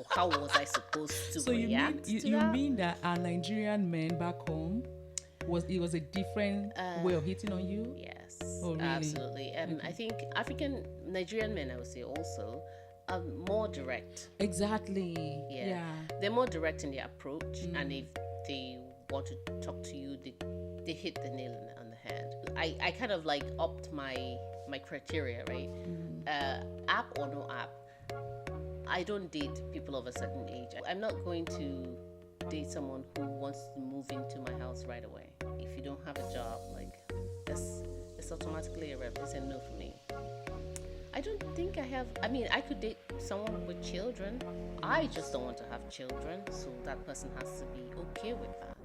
or how was I supposed to So react to you that? mean that our Nigerian men back home was a different way of hitting on you? Yes, Oh, really? absolutely. I think Nigerian men, I would say also, are more direct. Exactly. Yeah. They're more direct in their approach, and if they want to talk to you, they hit the nail on the head. I kind of like upped my criteria, right? App or no app, I don't date people of a certain age. I'm not going to date someone who wants to move into my house right away. If you don't have a job, like it's automatically a red. It's a no for me. I don't think I have. I mean, I could date someone with children. I just don't want to have children, so that person has to be okay with that.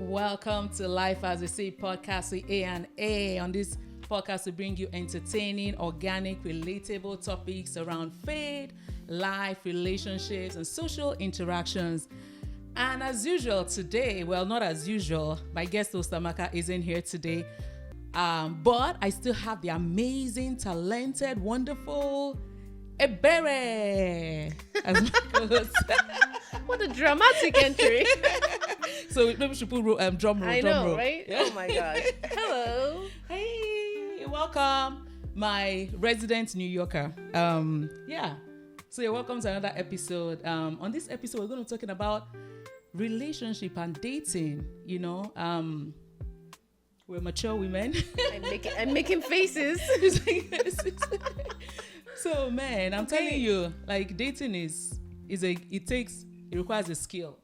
Welcome to Life as We See podcast with A&A. On this podcast, we bring you entertaining, organic, relatable topics around faith, life, relationships, and social interactions. And as usual today, well, not as usual, my guest Ostamaka isn't here today. But I still have the amazing, talented, wonderful Ebere as my co-host. What a dramatic entry. So maybe we should put drum roll. I drum know, roll. right? Oh my gosh. Hello. Hey, welcome, my resident New Yorker. So you're welcome to another episode. On this episode, we're going to be talking about relationship and dating. You know, we're mature women. I'm making faces. So man, I'm telling you, like dating it requires a skill.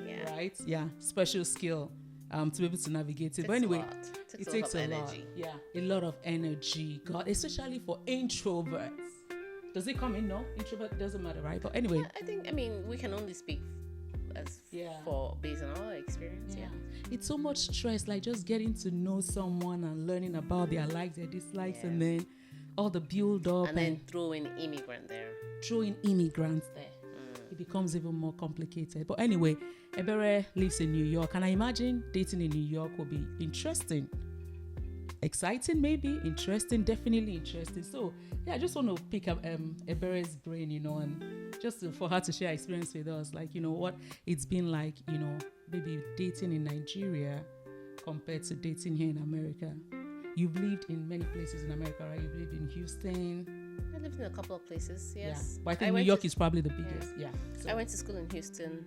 Yeah. Right? Yeah, special skill to be able to navigate it. But anyway, it takes a lot. Yeah, a lot of energy. God, especially for introverts. Does it come in? No, introvert doesn't matter, right? But anyway, I mean, we can only speak for based on our experience. Yeah. It's so much stress, like just getting to know someone and learning about their likes, their dislikes, and then all the build up, and then throw in immigrants there. It becomes even more complicated. But anyway, Ebere lives in New York, and I imagine dating in New York will be interesting. Exciting, maybe. Interesting, definitely interesting. So, I just want to pick up Ebere's brain, and just for her to share experience with us, like, what it's been like, maybe dating in Nigeria compared to dating here in America. You've lived in many places in America, right? You've lived in Houston. I lived in a couple of places, yes. Yeah. But I think New York is probably the biggest. Yeah. So. I went to school in Houston.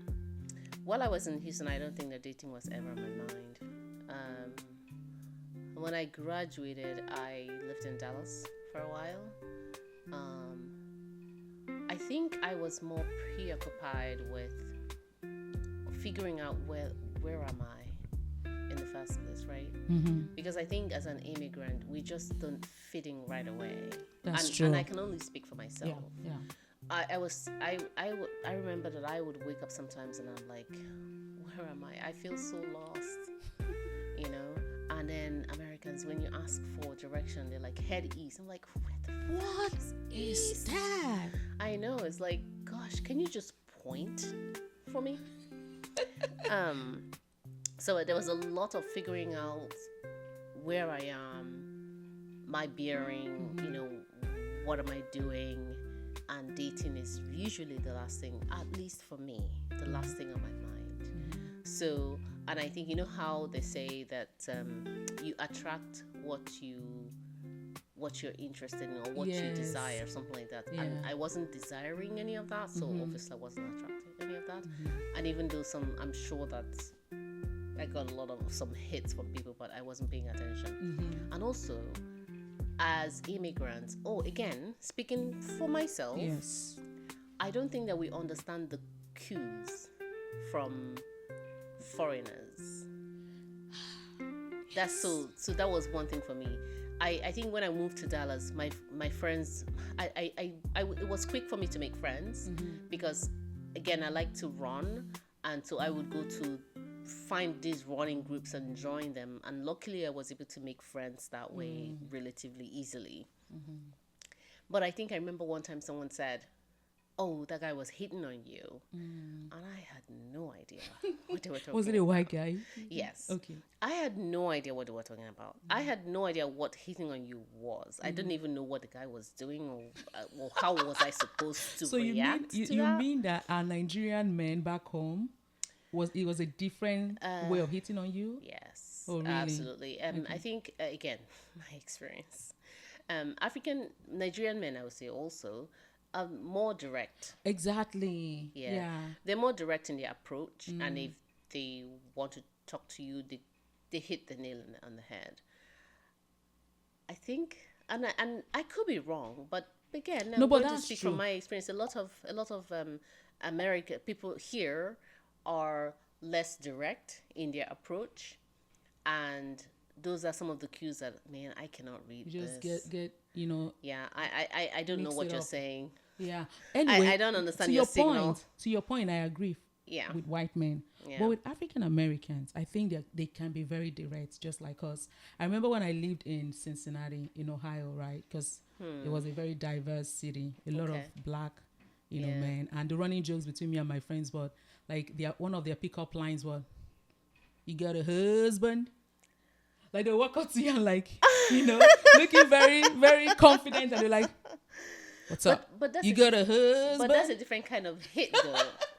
While I was in Houston, I don't think that dating was ever on my mind. When I graduated, I lived in Dallas for a while. I think I was more preoccupied with figuring out where am I in the first place, right? Mm-hmm. Because I think as an immigrant, we just don't fit in right away. That's true. And I can only speak for myself. Yeah. I remember that I would wake up sometimes and I'm like, where am I? I feel so lost, And then Americans, when you ask for direction, they're like, head east. I'm like, what is that? I know. It's like, gosh, can you just point for me? So there was a lot of figuring out where I am, my bearing, what am I doing? And dating is usually the last thing, at least for me, the last thing on my mind. So, and I think, how they say that you attract what you're interested in or what you desire, something like that. Yeah. And I wasn't desiring any of that, so obviously I wasn't attracted to any of that. And even though I'm sure that I got a lot of some hits from people, but I wasn't paying attention. And also, as immigrants, again, speaking for myself, I don't think that we understand the cues from foreigners. That's so that was one thing for me. I think when I moved to Dallas, my friends, it was quick for me to make friends because, again, I like to run, and so I would go to find these running groups and join them, and luckily I was able to make friends that way relatively easily. But I think I remember one time someone said, oh, that guy was hitting on you. And I had no idea what they were talking Was it a about. white guy? Yes. Okay. I had no idea what they were talking about. I had no idea what hitting on you was. I didn't even know what the guy was doing, or how was I supposed to So you mean react to you that. mean that our Nigerian men back home was a different way of hitting on you? Yes, Oh, really? absolutely. I think, again, my experience. African Nigerian men, I would say, also are more direct. Exactly. Yeah. Yeah. They're more direct in their approach, and if they want to talk to you, they hit the nail on the head. I think, and I could be wrong, but again, No, I'm but going to that's speak true. from my experience. A lot of American people here are less direct in their approach, and those are some of the cues that, man, I cannot read You just this. get Yeah, I don't know Mix what it you're up. saying. Yeah. Anyway, I don't understand to your your signal. point. To your point, I agree. Yeah. With white men, Yeah. but with African Americans, I think that they can be very direct, just like us. I remember when I lived in Cincinnati, in Ohio, right? Because it was a very diverse city, a lot Okay. of black, Yeah. men, and the running jokes between me and my friends. But like, one of their pickup lines was, "You got a husband?" Like they walk up to you and like, looking very, very confident, and they're like, "What's up? But that's You a- got a husband?" But that's a different kind of hit, though,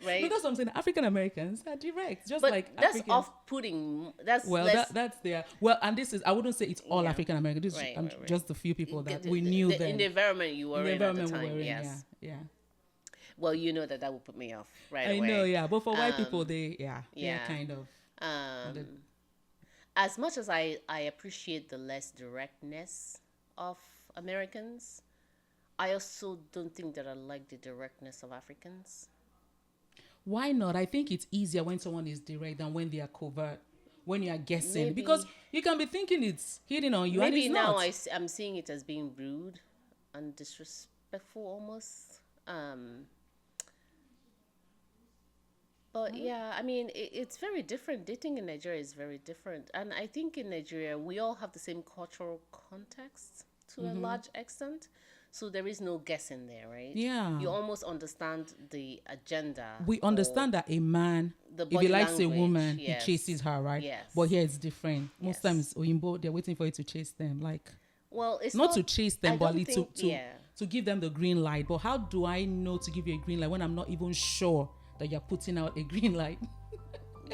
right? Because I'm saying African Americans are direct, just But like that's Africans. off-putting. That's Well, less. that's their and this is, I wouldn't say it's all Yeah. African American. This Right, is right. just a few people that the- we the- knew the- then. in the environment you were In the in at the environment we time. were in, Yes. yeah. Well, you know that would put me off right I away. know, yeah. But for white people, they're yeah. kind of. As much as I appreciate the less directness of Americans, I also don't think that I like the directness of Africans. Why not? I think it's easier when someone is direct than when they are covert, when you are guessing. Maybe- Because you can be thinking it's hitting on you, and Maybe it's now not. I'm seeing it as being rude and disrespectful almost. But yeah, I mean, it's very different. Dating in Nigeria is very different. And I think in Nigeria, we all have the same cultural context to a large extent. So there is no guessing there, right? Yeah. You almost understand the agenda. We or understand that a man, the if he body likes a language, woman, yes. he chases her, right? Yes. But here it's different. Most Yes. times, Oyinbo, they're waiting for you to chase them. Like, Well, it's not to chase them, I but don't to, think- to, yeah. to give them the green light. But how do I know to give you a green light when I'm not even sure that you're putting out a green light?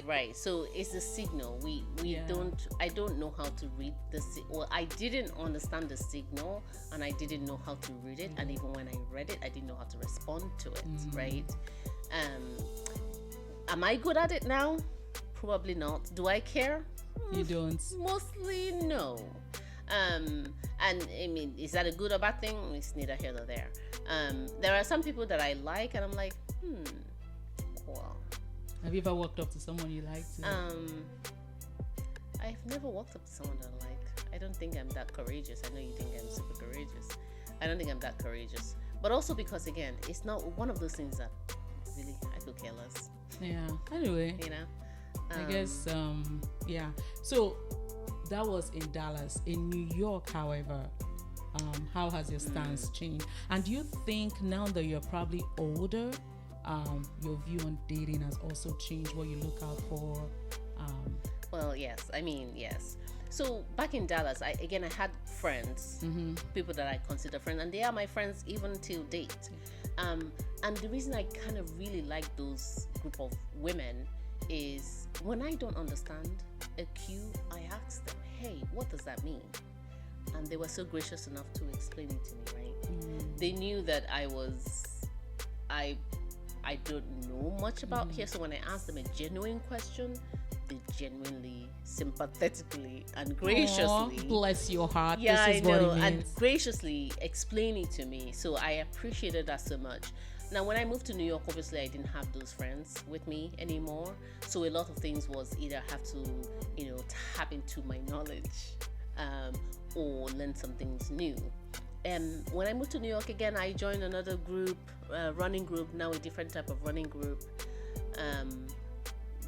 Right, so it's a signal. We Yeah. I don't know how to read well, I didn't understand the signal, and I didn't know how to read it, and even when I read it, I didn't know how to respond to it. Right? Am I good at it now? Probably not. Do I care? You don't. Mostly no. And I mean, is that a good or bad thing? It's neither here nor there. There are some people that I like, and I'm like, cool. Have you ever walked up to someone you like? I've never walked up to someone that I like. I don't think I'm that courageous. I know you think I'm super courageous. I don't think I'm that courageous. But also because, again, it's not one of those things that really I could care less. Yeah. Anyway, You know? I guess, yeah. So that was in Dallas. In New York, however, how has your stance changed? And do you think now that you're probably older, your view on dating has also changed, what you look out for? Well, yes. I mean, yes. So back in Dallas, I had friends, people that I consider friends, and they are my friends even till date. And the reason I kind of really like those group of women is when I don't understand a cue, I ask them, hey, what does that mean? And they were so gracious enough to explain it to me, right? They knew that I don't know much about here, so when I asked them a genuine question, they genuinely, sympathetically, and graciously, Aw, bless your heart. yeah, this I is know, what it and means. graciously explaining to me. So I appreciated that so much. Now, when I moved to New York, obviously I didn't have those friends with me anymore. So a lot of things was either have to, tap into my knowledge, or learn some things new. And when I moved to New York again, I joined another group, running group, now a different type of running group,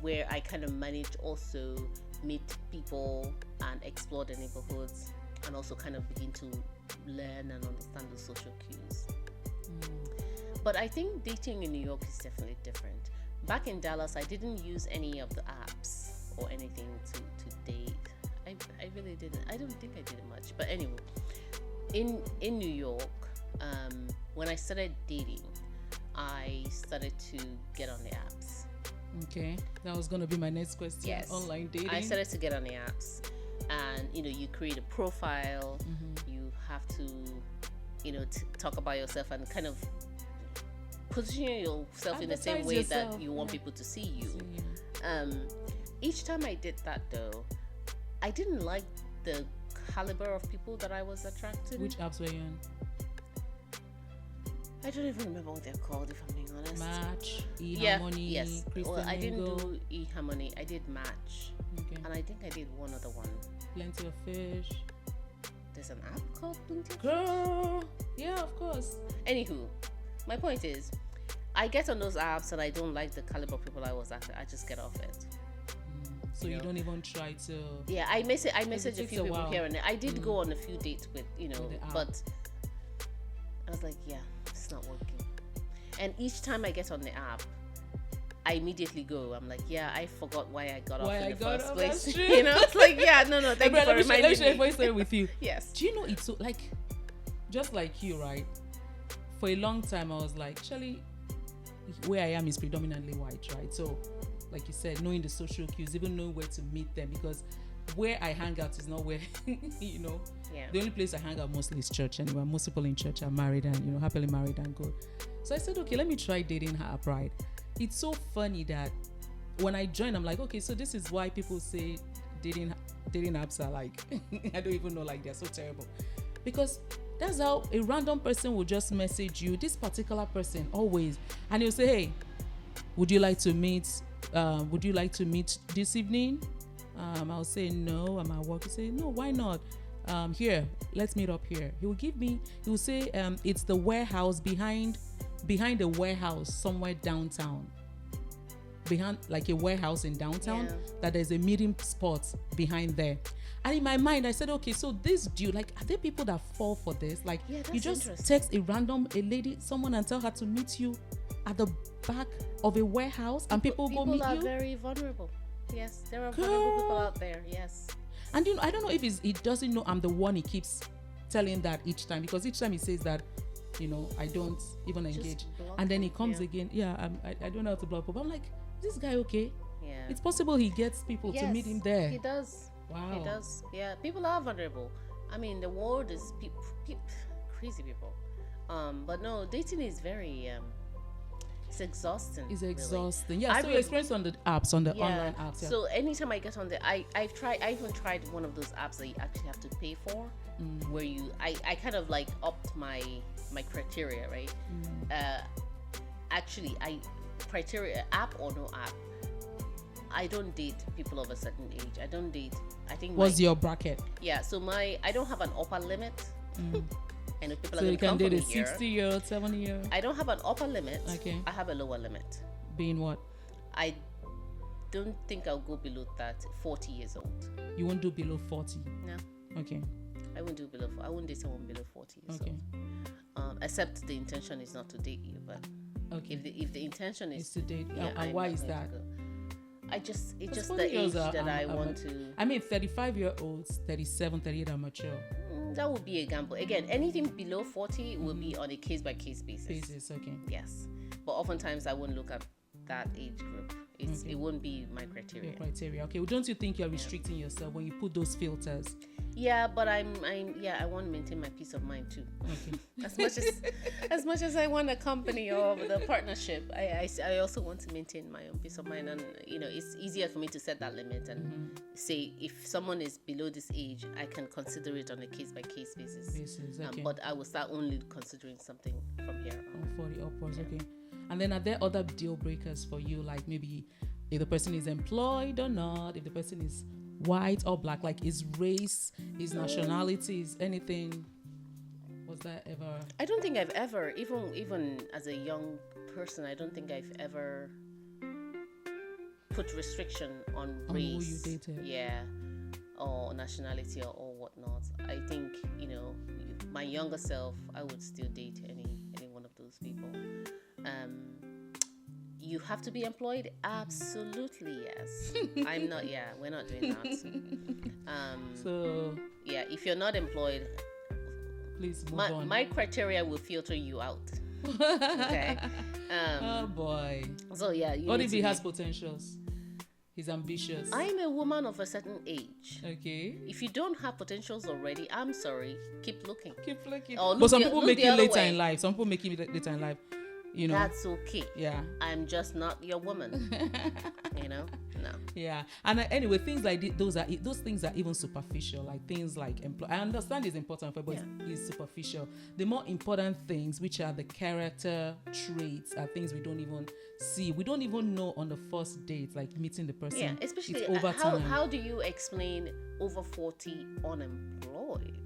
where I kind of managed also meet people and explore the neighborhoods, and also kind of begin to learn and understand the social cues. But I think dating in New York is definitely different. Back in Dallas, I didn't use any of the apps or anything to date. I really didn't. I don't think I did it much. But anyway, in New York, when I started dating, I started to get on the apps. Okay, that was gonna be my next question. Yes. Online dating. I started to get on the apps, and you create a profile. You have to, talk about yourself and kind of position yourself in the same Advertise way yourself, that you want yeah. people to see you. Each time I did that, though, I didn't like the caliber of people that I was attracting. Which apps were you on? I don't even remember what they're called, if I'm being honest. Match, Yeah, eHarmony, yes. Christian Well, I didn't Mingle. do eHarmony. I did Match, Okay. and I think I did one other one. Plenty of Fish. There's an app called Plenty of Girl. Yeah, of course. Anywho, my point is, I get on those apps and I don't like the caliber of people I was after. I just get off it. So you don't even try to. Yeah, I message a takes few a people while. here and there. I did go on a few dates with, the app. but I was like, yeah, it's not working. And each time I get on the app, I immediately go. I'm like, yeah, I forgot why I got off in the first place. That's true. It's like, yeah, no, thank you for Let me reminding share a me. voice story with you. Yes. Do you know it's so like, just like you, right? For a long time, I was like, Shelly, where I am is predominantly white, right? So, like you said, knowing the social cues, even knowing where to meet them, because where I hang out is not where, Yeah. the only place I hang out mostly is church. Anyway, most people in church are married and, happily married and good. So I said, okay, let me try dating her up, right? It's so funny that when I joined, I'm like, okay, so this is why people say dating apps are like, I don't even know, like they're so terrible. Because that's how a random person will just message you, this particular person always, and he'll say, hey, would you like to meet this evening? I'll say no, I'm at work. He'll say, no, why not? Here, let's meet up here. He will say it's the warehouse behind the warehouse somewhere downtown, behind like a warehouse in downtown, that there's a meeting spot behind there. And in my mind, I said, okay, so this dude, like, are there people that fall for this? Like, you just text a lady, someone, and tell her to meet you at the back of a warehouse, and people go meet you? People are very vulnerable. Yes, there are vulnerable people out there. Yes. And I don't know if he doesn't know I'm the one he keeps telling that each time, because each time he says that, I don't even engage. And then he comes again. Yeah, I don't know how to block people. I'm like, is this guy okay? Yeah. It's possible he gets people to meet him there. He does. Wow. He does. Yeah, people are vulnerable. I mean, the world is crazy people. But no, dating is very it's exhausting. It's really. exhausting. Yeah. So you experience on the apps, on the online apps. Yeah. So anytime I get on I even tried one of those apps that you actually have to pay for, where I kind of like upped my criteria, right? Actually, criteria, app or no app, I don't date people of a certain age. I don't date. I think. What's your bracket? Yeah. So I don't have an upper limit. I know people So are you going can to come date for a me here. 60-year-old, 70-year-old. I don't have an upper limit. Okay. I have a lower limit. Being what? I don't think I'll go below 40 years old. You won't do below 40. No. Okay. I won't I won't date someone below 40 years Okay. old. Except the intention is not to date you, but Okay. if the intention is It's to date. yeah, And I'm why not is going that? to go. It's just 40 the age years that I want to. I mean, 35-year-olds, 37, 38 are mature. That would be a gamble. Again, anything below 40 will be on a case-by-case basis. Okay. Yes. But oftentimes I won't look at that age group. It won't be my criteria. Your criteria. Okay. Well, don't you think you're restricting yourself when you put those filters? Yeah, but I want to maintain my peace of mind too. Okay. as much as I want a company or the partnership, I also want to maintain my own peace of mind. And it's easier for me to set that limit and say if someone is below this age, I can consider it on a case-by-case basis. Okay. But I will start only considering something from here on. 40 upwards. Okay. And then are there other deal breakers for you? Like maybe if the person is employed or not, if the person is white or black, like is race, is nationality, is anything? Was that ever? I don't think I've ever, even as a young person, I don't think I've ever put restriction on race. Who you dated. Yeah, or nationality or whatnot. I think my younger self, I would still date any one of those people. You have to be employed? Absolutely, yes. I'm not, yeah, we're not doing that. So Yeah, if you're not employed, please move on. my criteria will filter you out. Okay. Oh boy. So yeah, What if he has potentials? He's ambitious. I'm a woman of a certain age. Okay. If you don't have potentials already, I'm sorry. Keep looking. Keep looking. Or But some look people the make it other later way. in life. Some people make it later in life. You know. That's okay. Yeah. I'm just not your woman. You know? No. Yeah. And anyway, things like those things are even superficial. Like things like I understand it's important for, but it's superficial. The more important things, which are the character traits, are things we don't even see. We don't even know on the first date, like meeting the person. Yeah, especially it's over time. How do you explain over 40 unemployed?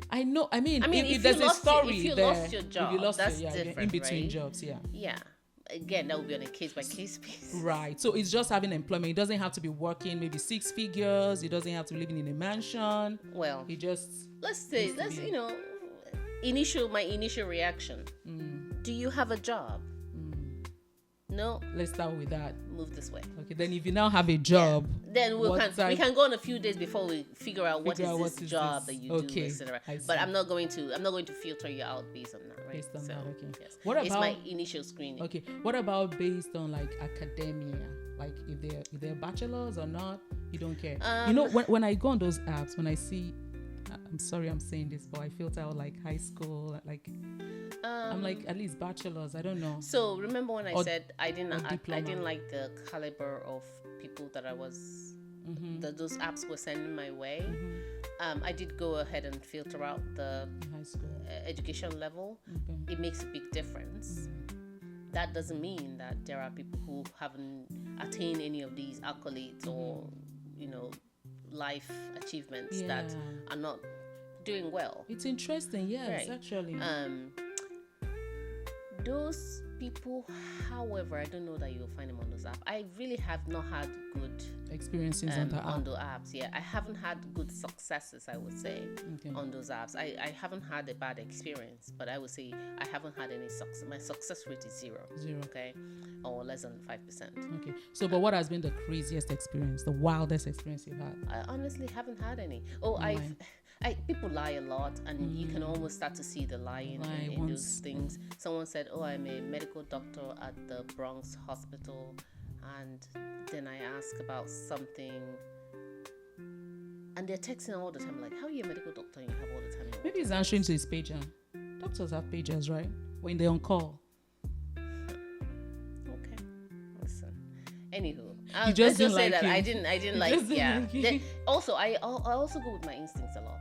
I know. I mean, if if there's you a lost story if you there, lost your job, if you lost that's you're different, in between right? jobs, yeah. Yeah. Again, that would be on a case-by-case basis. Right. So it's just having employment. It doesn't have to be working maybe 6 figures. It doesn't have to be living in a mansion. Well, He just let's my initial reaction. Do you have a job? No. let's start with that. Move this way. Okay. Then if you now have a job, Then we can go on a few days before we figure out what is this job that you do, etc. But I'm not going to filter you out based on that, right? Based on that, okay. Yes. What It's about my initial screening. Okay. What about based on like academia? Like if they're bachelors or not, you don't care. When I go on those apps, when I see, I'm sorry I'm saying this, but I filter out like high school, like I'm like at least bachelors. I don't know. So remember when I said I didn't diploma. like the caliber of people that I was that those apps were sending my way. I did go ahead and filter out the High school. education level. Okay. It makes a big difference. That doesn't mean that there are people who haven't attained any of these accolades or life achievements that are not doing well. It's interesting, yes, Right. actually. Those people, however, I don't know that you'll find them on those apps. I really have not had good Experiences on the on app. the apps. Yeah, I haven't had good successes, I would say, Okay. on those apps. I haven't had a bad experience, but I would say I haven't had any success. My success rate is zero. Okay. Or less than 5%. Okay. So, but what has been the craziest experience, the wildest experience you've had? I honestly haven't had any. Oh, Why? people lie a lot, and you can almost start to see the lying in those things. Someone said, "Oh, I'm a medical doctor at the Bronx Hospital," and then I ask about something, and they're texting all the time. Like, how are you a medical doctor and you have all the time? Maybe he's answering to his pager. Doctors have pagers, right? When they're on call. Okay, listen. Anywho, You just let's just didn't say like that him. I didn't You like. just didn't Yeah. like him. Also, I also go with my instincts a lot.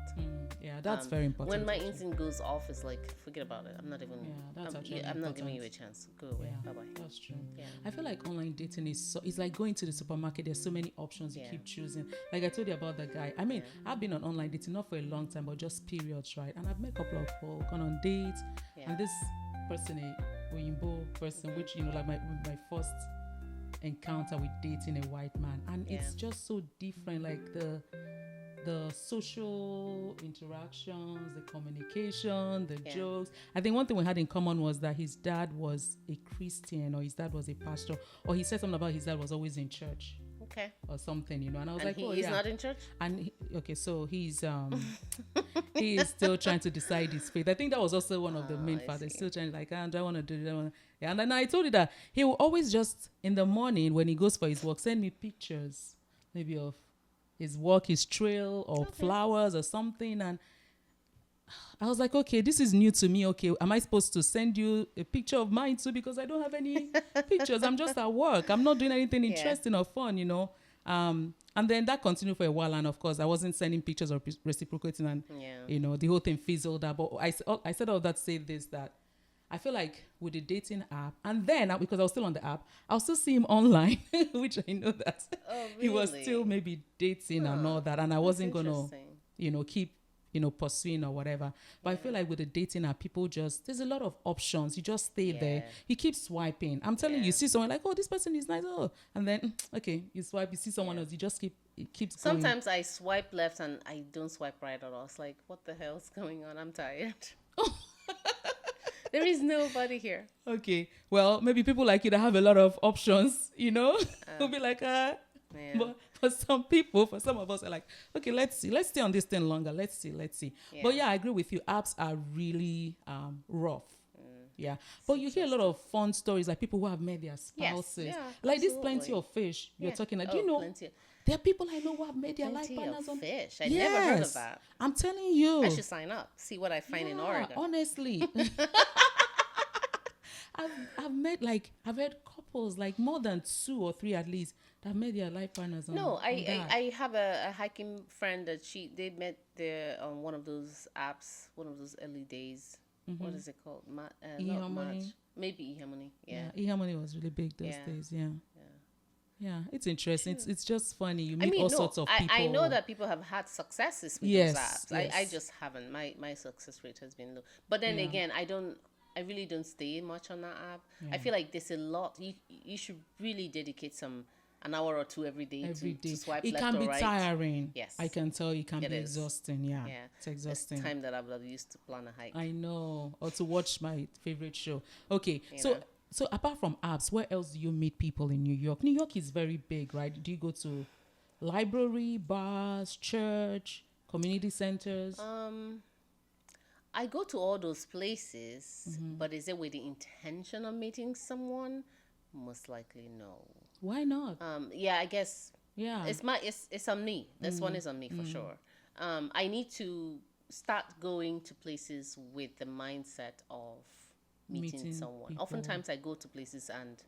Yeah, that's very important. When my actually. instinct goes off, it's like, forget about it. I'm not even. Yeah, that's actually I'm not giving important. you a chance. Go away. Yeah, Bye bye. that's true. Yeah. I feel like online dating it's like going to the supermarket. There's so many options you Yeah. keep choosing. Like I told you about the guy. I mean, I've been on online dating not for a long time, but just periods, right? And I've met a couple of people, gone on dates, Yeah. and this person, a Oyinbo person, which like my first encounter with dating a white man, and it's just so different. Like the social interactions, the communication, the jokes. I think one thing we had in common was that his dad was a Christian, or his dad was a pastor, or he said something about his dad was always in church Okay. or something, And I was And like, he's not in church. And so he's he is still trying to decide his faith. I think that was also one of the main I factors. see. Still trying like, do I want to do that? Yeah, and then I told you that he will always just in the morning when he goes for his walk send me pictures, maybe of his walk, his trail, or flowers or something. And I was like, okay, this is new to me. Okay, am I supposed to send you a picture of mine too? Because I don't have any pictures. I'm just at work. I'm not doing anything interesting or fun, And then that continued for a while. And of course, I wasn't sending pictures or reciprocating. And, the whole thing fizzled out. But I said all that to say this, that I feel like with the dating app, and then because I was still on the app, I'll still see him online, which I know that he was still maybe dating and all that, and I wasn't gonna, keep, pursuing or whatever. But I feel like with the dating app, people there's a lot of options. You just stay there. You keep swiping. I'm telling you, you see someone like, oh, this person is nice, and then okay, you swipe, you see someone else, you just it keeps going. Sometimes I swipe left and I don't swipe right at all. It's like, what the hell's going on? I'm tired. There is nobody here. Okay. Well, maybe people like you that have a lot of options, will be like, Yeah. But for some people, for some of us, are like, okay, let's see. Let's stay on this thing longer. Let's see. But yeah, I agree with you. Apps are really rough. Yeah. But you hear a lot of fun stories, like people who have met their spouses. Yeah, like this absolutely. Plenty of Fish you're Yeah. talking about. Oh, Do you know Plenty of- there are people I know who have met their life Plenty partners of on fish. I never heard of Yes. that. I'm telling you. I should sign up. See what I find in Yeah, Oregon. honestly. I've heard couples, like more than 2 or 3 at least, that met their life partners on No, on I that. have a hiking friend that they met there on one of those apps, one of those early days. What is it called? Not eHarmony? Match. Maybe eHarmony. Yeah. eHarmony was really big those Yeah. days. Yeah, it's interesting. It's just funny. You meet I mean, all no, sorts of people. I know that people have had successes with Yes, those apps. I yes. just haven't. My success rate has been low. But then Yeah. again, I really don't stay much on that app. Yeah. I feel like there's a lot. You should really dedicate an hour or two every day every day. to swipe It left can or be right. tiring. Yes. I can tell it can It be is. exhausting. Yeah, Yeah. it's There's exhausting. time that I would have used to plan a hike. I know, or to watch my favorite show. Okay, You so know. so apart from apps, where else do you meet people in New York? New York is very big, right? Do you go to library, bars, church, community centers? I go to all those places, Mm-hmm. but is it with the intention of meeting someone? Most likely no. Why not? Yeah, I guess Yeah, it's on me. This Mm-hmm. one is on me for sure. I need to start going to places with the mindset of meeting Meeting someone. people. Oftentimes I go to places and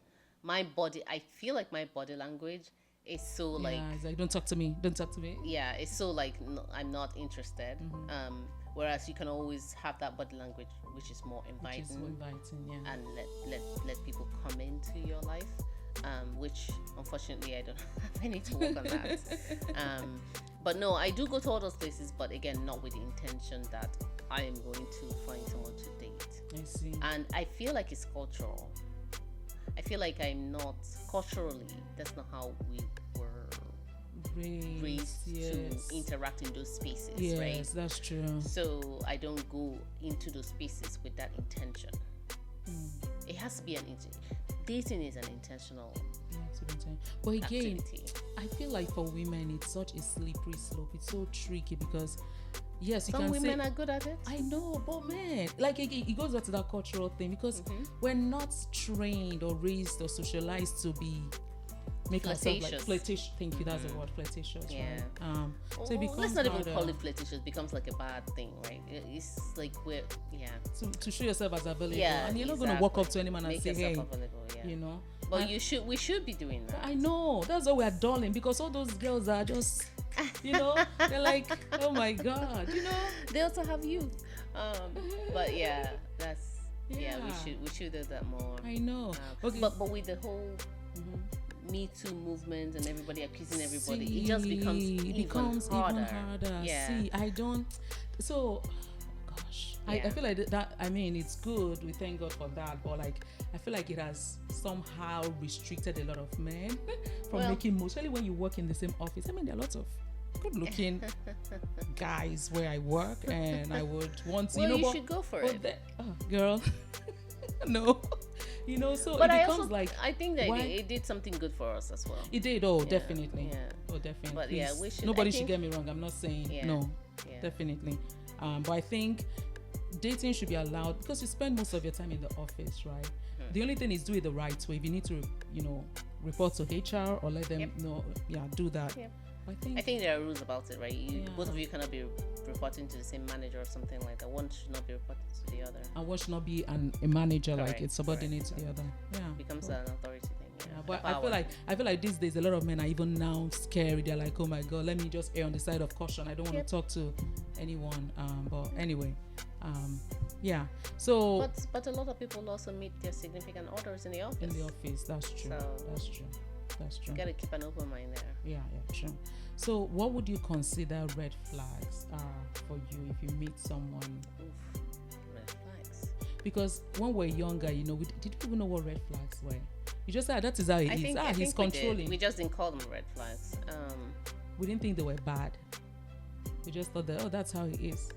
I feel like my body language is so like yeah. It's like, don't talk to me. Don't talk to me. yeah, it's so like I'm not interested. Mm-hmm. Whereas you can always have that body language which is more Which is inviting inviting. Yeah. and let people come into your life, which unfortunately I don't have any to work on that. But no, I do go to all those places, but again, not with the intention that I am going to find someone to date. I see. And I feel like it's cultural. I feel like I'm not culturally. That's not how we were raised Yes. to interact in those spaces, Yes, right? that's true. So I don't go into those spaces with that intention. It has to be dating is an intentional Yeah, it's a good time. But again, activity. I feel like for women, it's such a slippery slope. It's so tricky because, yes, you Some can women say, are good at it. I know, but man, like it goes back to that cultural thing because we're not trained or raised or socialized to be make ourselves like Flirtatious. flirtatious. Thank you, that's the word, flirtatious. Yeah. Right? So it becomes Let's not even harder call it flirtatious. It becomes like a bad thing, right? It's like to show yourself as available, Yeah, and you're not going to walk up to anyone and make say, yourself "Hey," available. Yeah. you know. But And- we should be doing that. I know. That's why we are darling because all those girls are just, they're like, oh my God, They also have youth. But yeah, that's Yeah. we should do that more. I know. Okay. But with the whole Me Too movement and everybody accusing everybody, it just becomes even harder. Yeah. See, I don't. So, gosh, I Yeah. feel like that. I mean, it's good. We thank God for that. But like, I feel like it has somehow restricted a lot of men from Well- making moves. Especially when you work in the same office. I mean, there are lots of good-looking guys where I work, and I would want to. Well, you but- should go for but it. girl, no. So But it I becomes also like I think that why- it did something good for us as well. it did. Oh, definitely. yeah. Oh, definitely. But yeah, Please, we should- nobody I should think- get me wrong. I'm not saying Yeah. no. Yeah. Definitely. But I think dating should be allowed because you spend most of your time in the office, right? The only thing is do it the right way. If you need to, report to HR or let them Yep. know, do that. Yep. I think. I think there are rules about it, right? Yeah. Both of you cannot be reporting to the same manager or something like that. One should not be reporting to the other. and one should not be a manager, like Correct, it's subordinate to correct. the other. Yeah. Becomes an authority thing. Yeah. Yeah, but The I power. feel like these days a lot of men are even now scary. They're like, oh my God, let me just err on the side of caution. I don't want Yep. to talk to anyone. But anyway, yeah. So But a lot of people also meet their significant others in the office. in the office, that's true. So- That's true. That's true. You gotta keep an open mind there. Yeah, true. So, what would you consider red flags for you if you meet someone? Oof, red flags. Because when we're younger, we didn't even know what red flags were. You just said that is how he is. I He's think we did. controlling. We just didn't call them red flags. We didn't think they were bad. We just thought that, that's how he is.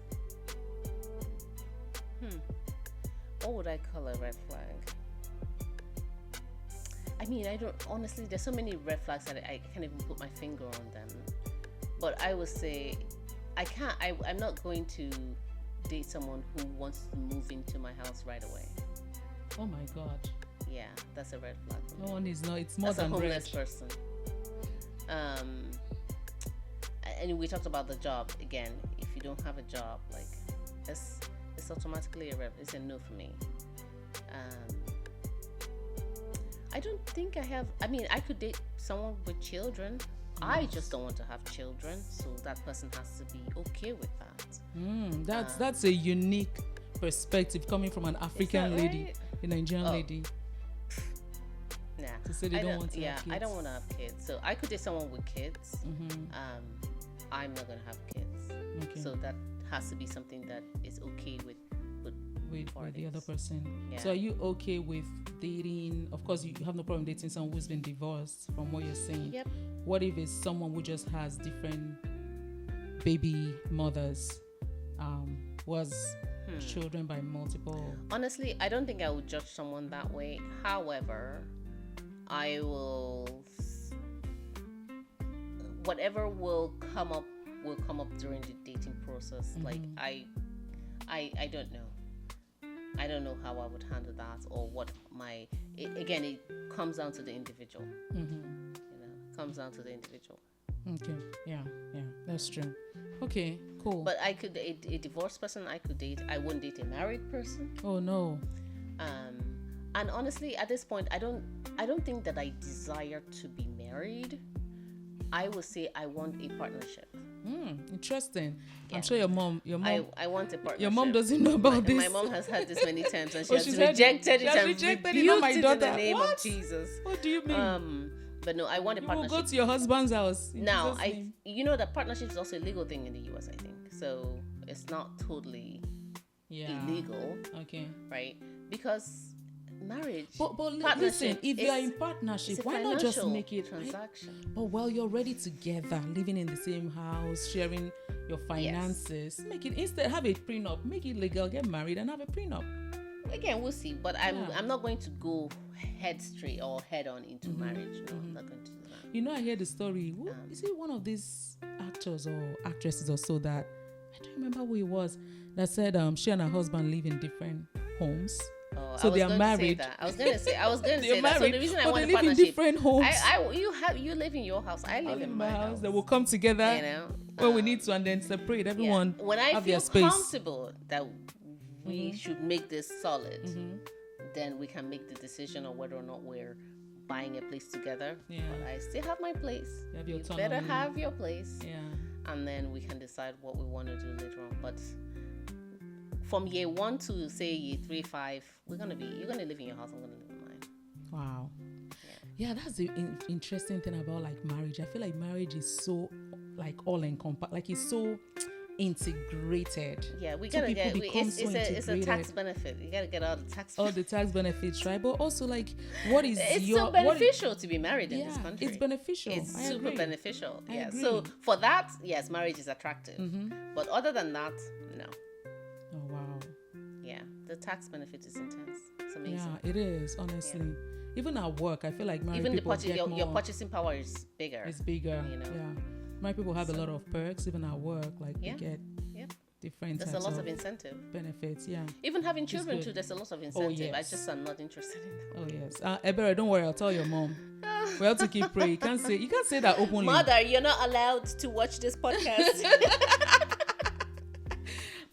what would I call a red flag? I mean, I don't, honestly, there's so many red flags that I can't even put my finger on them. But I would say, I'm not going to date someone who wants to move into my house right away. Oh my God. Yeah, that's a red flag for me. No one is not. It's more That's than a homeless red. person. And we talked about the job again. If you don't have a job, like it's automatically it's a no for me. I don't think I have. I mean, I could date someone with children. I just don't want to have children, so that person has to be okay with that. That's a unique perspective coming from an African lady, right? a Nigerian lady. Nah, To say they don't want to have kids. I don't want to have kids. So I could date someone with kids. I'm not gonna have kids. Okay. So that has to be something that is okay with the other person. Yeah. So are you okay with dating? Of course, you have no problem dating someone who's been divorced, from what you're saying. Yep. What if it's someone who just has different baby mothers, was children by multiple? Honestly, I don't think I would judge someone that way. However, I will. Whatever will come up during the dating process. Like I don't know. I don't know how I would handle that, or what again, it comes down to the individual. Comes down to the individual. Okay. Yeah, that's true. Okay, cool. But I could a divorced person I could date. I wouldn't date a married person. Oh no. And honestly, at this point, I don't think that I desire to be married. I would say I want a partnership. Interesting. Yeah. I'm sure your mom. I want a partnership. Your mom doesn't know about this. My mom has had this many times, and she's she's rejected it and rejected rebuked it. My it daughter. in the name What? of Jesus. What do you mean? But no, I want a You will partnership. go to your husband's house. in Now, Jesus' name. that partnership is also a legal thing in the US, I think. So it's not totally illegal, Okay. right? Because marriage, But listen, partnership if you are in it's partnership, a why not just financial make it transaction? But while you're already together, living in the same house, sharing your finances, make it instead have a prenup, make it legal, get married and have a prenup. Again, we'll see. But I'm not going to go head straight or head on into marriage. No, I'm not going to do that. You know, I heard the story. Is it one of these actors or actresses or so that I don't remember who it was that said she and her husband live in different homes. Oh, So they are married. I was going to say that. They're So married, the reason I but want they a live in partnership, different homes. you live in your house. I live in my house. They will come together You know, when we need to, and then separate. Everyone when I have feel their space. comfortable that we should make this solid, then we can make the decision on whether or not we're buying a place together. Yeah. But I still have my place. You have your better autonomy. have your place. Yeah. And then we can decide what we want to do later on. But from year 1 to say year 3, 5, you're gonna live in your house. I'm gonna live in mine. Wow. Yeah, that's the interesting thing about like marriage. I feel like marriage is so like all encompassing. Like it's so integrated. Yeah, we So gotta people get. become It's so a integrated. tax benefit. You gotta get all the tax. All the tax benefits, right? But also like, what is It's your so beneficial to be married in this country. It's beneficial. It's I super agree. beneficial. I Yeah. agree. So for that, yes, marriage is attractive. But other than that, no. Oh wow. Yeah, the tax benefit is intense. It's amazing. Yeah, it is honestly. Even at work, I feel like married Even people get your more. purchasing power is bigger. It's bigger. you know. Yeah. Married people have a lot of perks even at work. Like Yeah. they get Yep. different There's a types lot of of incentive. benefits. Yeah. Even having children good. too, there's a lot of incentive. I yes. just am not interested in that. Oh yes. Ebere, don't worry. I'll tell your mom. We have to keep praying. You can't say that openly. Mother, you're not allowed to watch this podcast.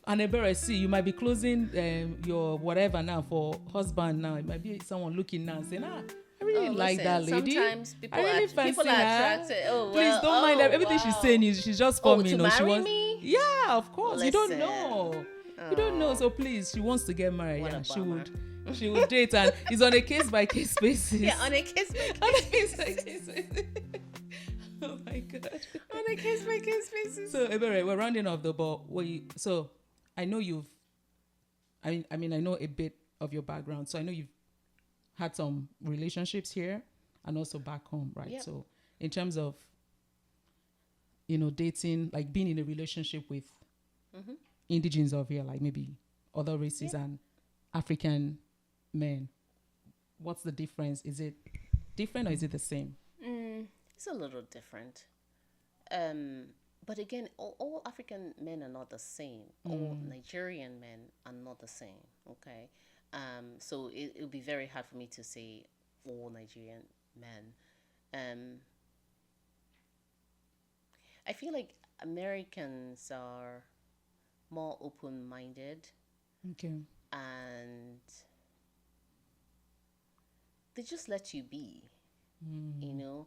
And Ebere, see, you might be closing your whatever now for husband now. It might be someone looking now and saying, I really like listen, that lady. Sometimes people I really are fancy her. attracted. Oh, Please well, don't mind her. Everything she's saying is she's just for me. to No, she marry wants. me? Yeah, of course. You don't Listen. know. You don't know. So please, she wants to get married. What Yeah, a she bummer. would date, and it's on a case by case basis. Yeah, on a case by On a case by case basis. Oh my god. on a case by case basis. So Ebere, we're rounding off the ball. So I know I mean I know a bit of your background, so I know you've had some relationships here and also back home, right? Yep. So in terms of dating, like being in a relationship with indigenes of here, like maybe other races and African men? What's the difference? Is it different or is it the same? It's a little different. But again, all African men are not the same. All Nigerian men are not the same. Okay. So it would be very hard for me to say all Nigerian men. I feel like Americans are more open-minded Okay. and they just let you be. You know,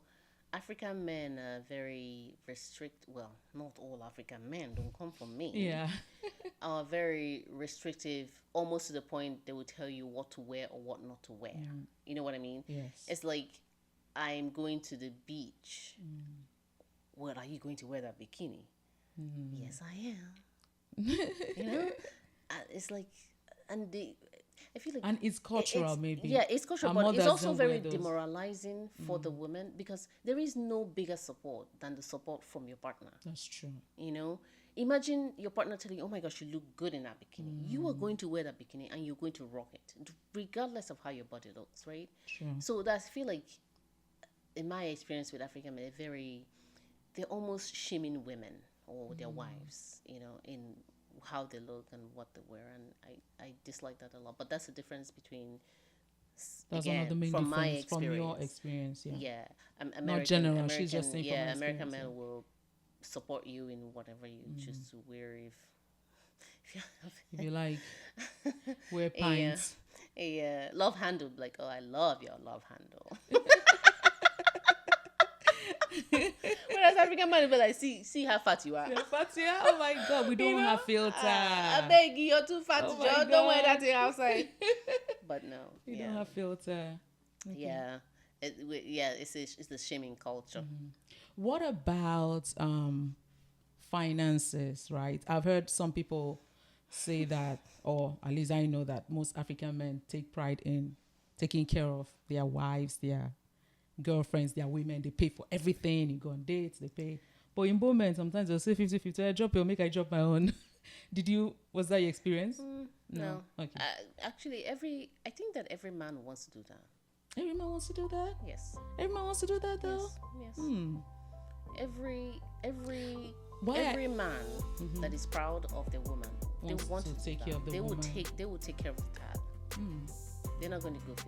African men are very well, not all African men, don't come from me. Yeah. Are very restrictive, almost to the point they will tell you what to wear or what not to wear. You know what I mean? Yes. It's like, I'm going to the beach. Well, are you going to wear that bikini? Yes, I am. You know? It's like, and I feel like, And it's cultural, maybe. Yeah, it's cultural, Our but it's mothers also don't very wear those. demoralizing for the woman, because there is no bigger support than the support from your partner. That's true. You know, imagine your partner telling you, "Oh my gosh, you look good in that bikini." You are going to wear that bikini and you're going to rock it, regardless of how your body looks, right? True. So I feel like, in my experience with African men, they're almost shaming women or their wives, you know, in how they look and what they wear, and I dislike that a lot. But that's the difference between, That's again, one of the main from my difference from your experience. Yeah. yeah, Not general. She's just saying from yeah, her American experience, men will support you in whatever you choose to wear. If you like, wear pints. A love handle, like, oh, I love your love handle. Whereas African man will be like, see how fat you are. Yeah, fat, yeah. Oh my God, we don't have filter. I beg you, you're too fat Oh to my just don't wear God. that thing outside. But no, We yeah, don't have filter. yeah, it's the shaming culture. What about finances, right? I've heard some people say that, or at least I know that most African men take pride in taking care of their wives, their girlfriends, their women. They pay for everything. You go on dates, they pay. But in Bowman, sometimes they'll say 50-50. I drop your, make I drop my own. Was that your experience? No. Okay. Actually, I think that every man wants to do that. Every man wants to do that? Yes. Every man wants to do that, though? Yes. Hmm. Every Why? every man that is proud of their woman, they Wants want to to take do care that. of the They will woman. take care of the tab. They're not going to go 50-50.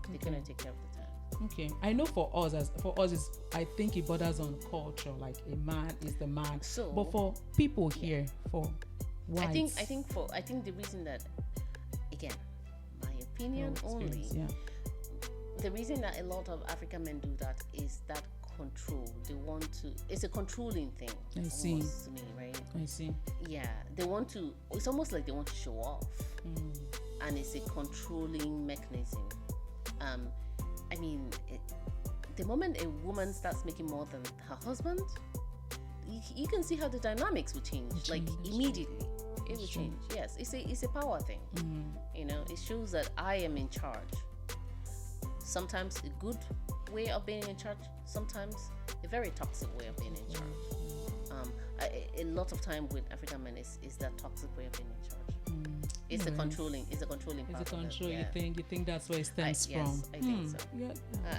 They're going to take care of the tab. Okay, I know for us is I think it borders on culture. Like a man is the man. So, but for people here, for whites, I think the reason that, again, my opinion your only, experience, the reason that a lot of African men do that is that control. They want to. It's a controlling thing. I see. Almost to me, right? I see. Yeah, they want to. It's almost like they want to show off, and it's a controlling mechanism. I mean, the moment a woman starts making more than her husband, you can see how the dynamics will change. Like immediately, it will change. Yes, it's a power thing. You know, it shows that I am in charge. Sometimes a good way of being in charge. Sometimes a very toxic way of being in charge. A lot of time with African men is that toxic way of being in charge. It's a controlling. It's a controlling. It's a part of it, control. yeah. You think that's where it stems yes, from? I think so. Yeah,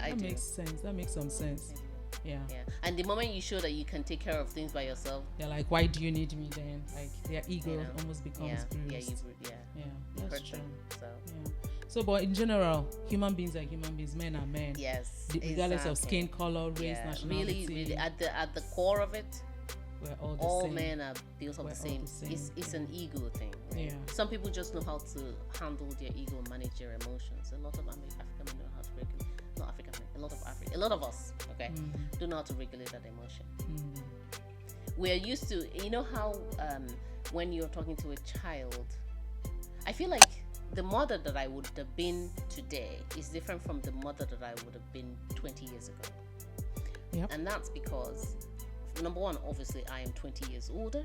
I that do. makes sense. That makes some sense. Yeah. Yeah, and the moment you show that you can take care of things by yourself, They're like, why do you need me then? Like their ego you know, almost becomes yeah, bruised. you That's hurt true. them. So Yeah. So, but in general, human beings are human beings. Men are men. yes, Regardless of exactly. skin color, race, Yeah, nationality. really, at the core of it, we're all the all same. men are built of We're the all same. the same, It's an ego thing. Right? Yeah. Some people just know how to handle their ego, manage their emotions. A lot of African men know how to regulate. Not African men. A lot of us, okay, don't know how to regulate that emotion. We're used to, you know how when you're talking to a child, I feel like the mother that I would have been today is different from the mother that I would have been 20 years ago. Yep. And that's because, number one, obviously I am 20 years older.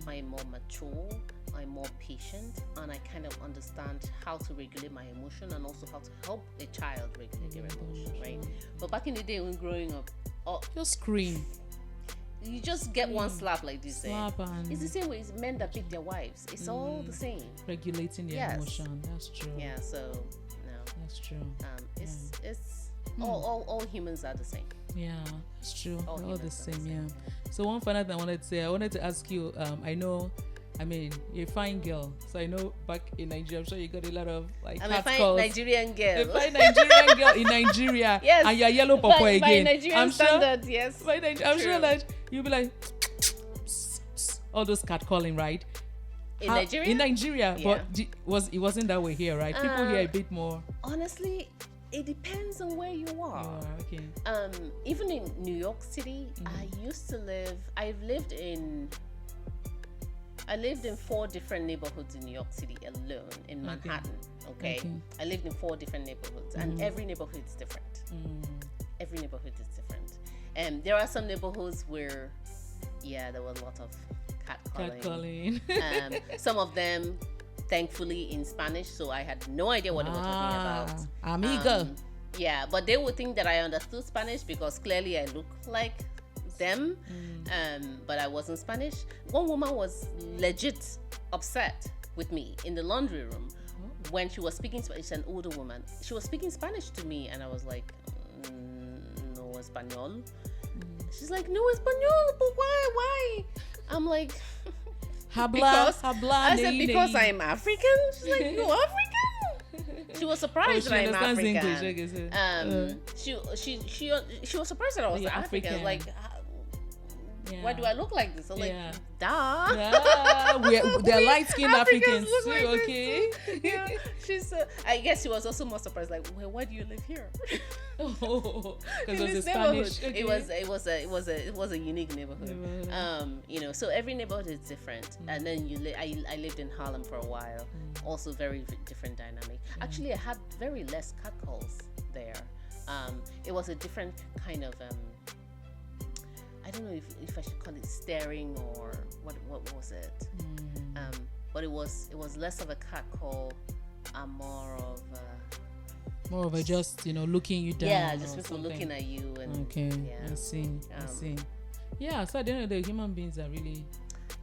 I am more mature. I'm more patient, and I kind of understand how to regulate my emotion and also how to help a child regulate their emotion, right? But back in the day when growing up, Just scream. You just get one slap, like this. Slap and It's the same way it's men that beat their wives. It's all the same. regulating their Yes. emotion. That's true. Yeah. So no. That's true. It's all humans are the same. Yeah, it's true. All They're all the humans are the same, yeah. So one final thing I wanted to say, I wanted to ask you, I mean, you're a fine girl. So I know back in Nigeria, I'm sure you got a lot of like I'm cat a fine calls. Nigerian girl. A fine Nigerian girl in Nigeria. Yes. And you're yellow papa again. By Nigerian I'm standards, yes. Sure, I'm sure True. that you'll be like, all those cat calling, right? In Nigeria? In Nigeria. Yeah. But it wasn't that way here, right? People here a bit more. Honestly, it depends on where you are. Okay. Even in New York City, I lived in 4 different neighborhoods in New York City alone, in Manhattan. Okay. I lived in 4 different neighborhoods, and every neighborhood is different. Every neighborhood is different. And there are some neighborhoods where, there were a lot of cat calling. Some of them, thankfully, in Spanish, so I had no idea what they were talking about. Amiga. But they would think that I understood Spanish because clearly I look like them, but I wasn't Spanish. One woman was legit upset with me in the laundry room when she was speaking Spanish. An older woman. She was speaking Spanish to me, and I was like, no español. She's like, no español, but why? I'm like, habla, I said, because I'm African. She's like, you're African? She was surprised that I'm African. She was surprised that I was African. Like, why do I look like this? I'm like, duh. They're light-skinned Africans too, like okay? Yeah, I guess she was also more surprised. Like, well, why do you live here? Because it was a Spanish. Spanish. Okay. It was a unique neighborhood. So every neighborhood is different. And then I lived in Harlem for a while. Also very different dynamic. Actually, I had very less cat calls there. It was a different kind of I don't know if I should call it staring or what was it. But it was less of a cat call and more of a just looking you down. Yeah, just people something. looking at you. And okay, I see. Yeah, so at the end of the day, human beings are really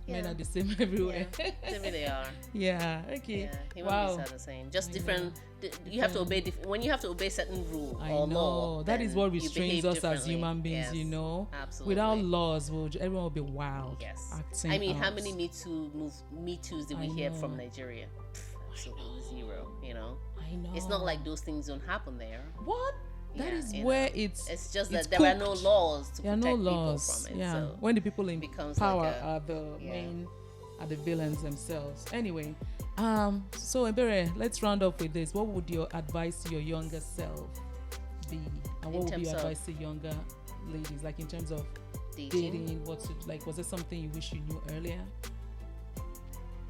men are the same everywhere. Yeah, they really are. Yeah. Okay. Yeah, human beings are the same. Just different. You have to obey when you have to obey certain rule or law. That is what restrains us as human beings. Yes, absolutely. Without laws, everyone will be wild. Yes. Acting I mean, out. how many Me Too's did we hear from Nigeria? Absolutely zero. I know. It's not like those things don't happen there. What? That is where it's just that there cooked. are no laws to protect people from it. Yeah. So when the people in power like are the villains themselves. Anyway, so Ebere, let's round up with this. What would your advice to your younger self be? And what would be your advice to younger ladies, like in terms of dating? Was it something you wish you knew earlier?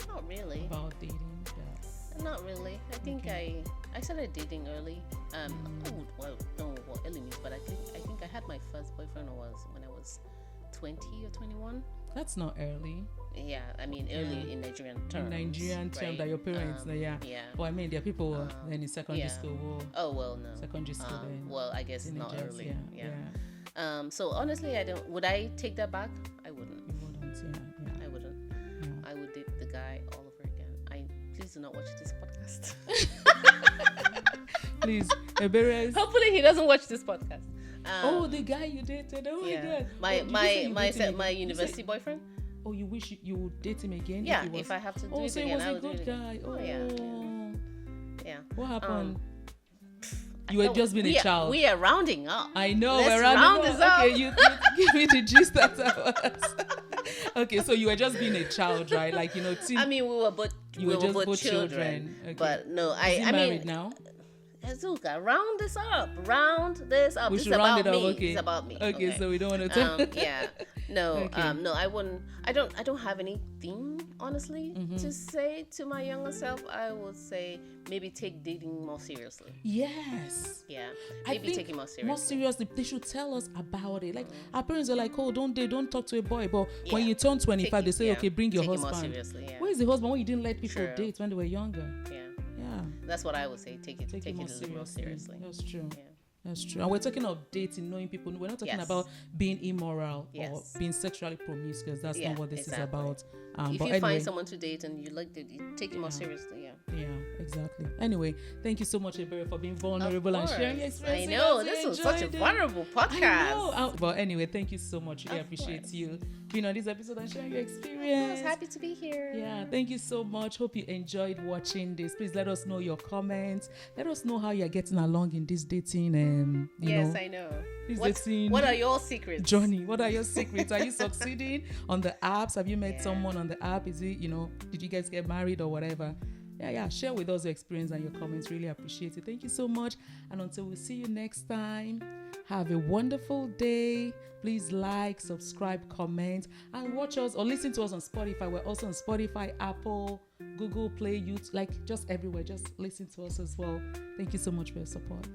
Not really. About dating? Yeah. Not really. I think I started dating early. I don't know what early means, but I think I had my first boyfriend when I was 20 or 21. That's not early. Yeah, I mean early in Nigerian terms. In Nigerian terms, that your parents, Yeah. Well, I mean, there are people then in secondary school. Oh well, no. Secondary school then. Well, I guess not early. Yeah. So honestly, I don't. Would I take that back? I wouldn't. You wouldn't. Yeah. I wouldn't. Yeah. I would date the guy all over again. Please do not watch this podcast. Please, Ebere. Hopefully, he doesn't watch this podcast. The guy you dated. Oh my god. My university boyfriend. Oh, you wish you would date him again? Yeah, if I have to do it so again, he was a good guy. Oh, yeah. What happened? You were just being a child. We are rounding up. I know. Let's we're round this up. Okay, you give me the gist that was. Okay, so you were just being a child, right? Like I mean, we were both children. Okay. But no, Is he married now? Azuka, round this up. We This should is round about it up. me. Okay. It's about me. Okay, so we don't want to talk. Yeah. No. Okay. No. I wouldn't. I don't have anything honestly to say to my younger self. I would say maybe take dating more seriously. Yes. Yeah. I Maybe think take it more seriously. More seriously, they should tell us about it. Like our parents are like, "Oh, don't talk to a boy." But when you turn 25, they say, "Okay, bring your husband." Take it more seriously. Yeah. Where is the husband? When you didn't let people date when they were younger? Yeah. Yeah. That's what I would say. Take it a little more seriously. That's true. Yeah. That's true. And we're talking of dating, knowing people. We're not talking Yes. about being immoral Yes. or being sexually promiscuous. That's Yeah, not what this exactly. is about. If But you anyway, find someone to date and you like it, you take it more Yeah. seriously. Yeah. yeah, exactly. Anyway, thank you so much, Ebere, for being vulnerable and Of sharing your course. experience. I with know us. We this was such a enjoyed it. vulnerable podcast. I know. But anyway, thank you so much. Really Of appreciate course. you being on this episode and sharing your I was experience. happy to be here. Yeah, thank you so much. Hope you enjoyed watching this. Please let us know your comments. Let us know how you're getting along in this dating. Yes, I know. this What's, dating what are your secrets? journey. What are your secrets? Are you succeeding on the apps? Have you met someone on the app? Is it, did you guys get married or whatever? Yeah. Share with us your experience and your comments. Really appreciate it. Thank you so much. And until we see you next time, have a wonderful day. Please like, subscribe, comment, and watch us or listen to us on Spotify. We're also on Spotify, Apple, Google Play, YouTube, like just everywhere. Just listen to us as well. Thank you so much for your support.